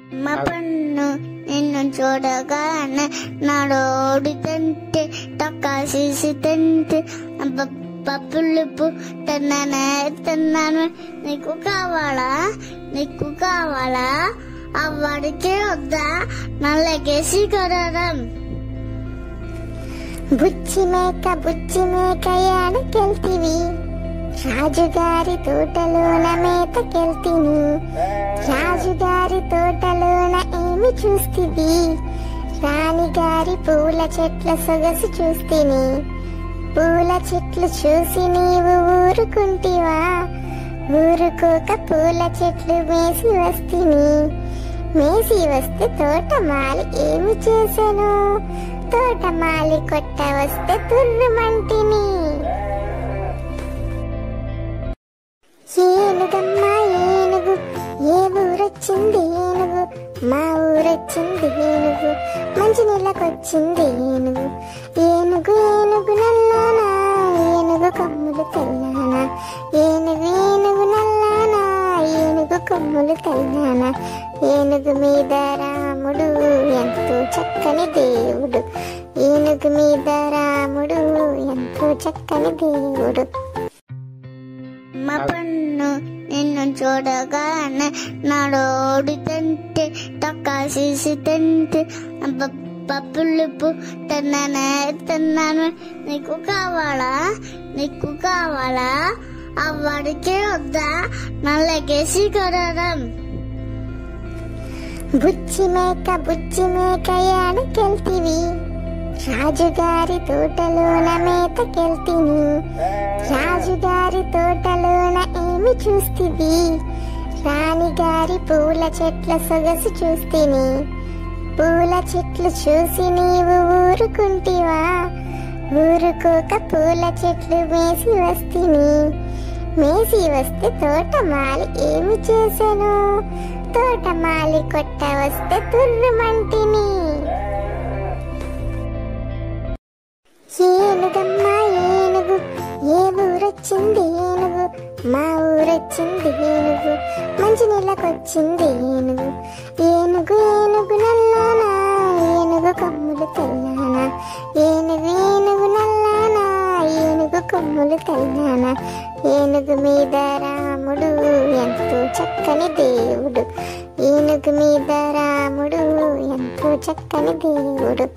మా పన్ను నిన్ను చూడగానే నాడోడుతంటే తొక్కాసేసి తింటే పప్పులుపు తిన్నాను. నీకు కావాలా అవ్వడికే వద్దా నల్లగేసి కొరడం. బుచ్చి మేక యాడకెళ్తివి, రాజుగారి తోటలోన మేతకెళ్తిని. రాజుగారి తోటలోన ఏమి చూస్తివి, రాణిగారి పూల చెట్ల సొగసు చూస్తిని. పూల చెట్లు చూసి నీవు ఊరుకుంటివా, ఊరుకోక పూల చెట్లు మేసి వస్తే తోటమాలి ఏమి చేసెను, తోటమాలి కొట్ట వస్తే తుర్రుమంటిని. ఏనుగమ్మా ఏనుగు, ఏ ఊరొచ్చింది ఏనుగు, మా ఊరొచ్చింది ఏనుగు, మంచి నీళ్ళకొచ్చింది ఏనుగు. ఏనుగు నల్లానా, ఏనుగు కొమ్ములు తెల్లానా, ఏనుగు నల్లానా, ఏనుగు కొమ్ములు తెల్లానా. ఏనుగు మీద రాముడు ఎంతో చక్కని దేవుడు, ఏనుగు మీద రాముడు ఎంతో చక్కని దేవుడు. మా పన్ను నిన్ను చూడగానే నాడోడుతంటే తొక్కాసేసి తింటే పప్పులుపు తిన్నాను. నీకు కావాలా అవ్వడికే వద్దా నల్లగేసి కొరడం. బుచ్చి మేక యాడకెళ్తివి, రాజుగారి తోటలోన మేతకెళ్తిని. రాజుగారి తోటలోన ఏమి చూస్తివి, రాణిగారి పూల చెట్ల సొగసు చూస్తిని. పూల చెట్లు చూసి నీవు ఊరుకుంటివా, ఊరుకోక పూల చెట్లు మేసి వస్తే తోటమాలి ఏమి చేసెను, తోటమాలి కొట్ట వస్తే తుర్రుమంటిని. ఏనుగమ్మా ఏనుగు, ఏ ఊరొచ్చింది ఏనుగు, మా ఊరొచ్చింది ఏనుగు, మంచి నీళ్ళకొచ్చింది ఏనుగు. ఏనుగు నల్లానా, ఏనుగు కొమ్ములు తెల్లానా, ఏనుగు నల్లానా, ఏనుగు కొమ్ములు తెల్లానా. ఏనుగు మీద రాముడు ఎంతో చక్కని దేవుడు, ఏనుగు మీద రాముడు ఎంతో చక్కని దేవుడు.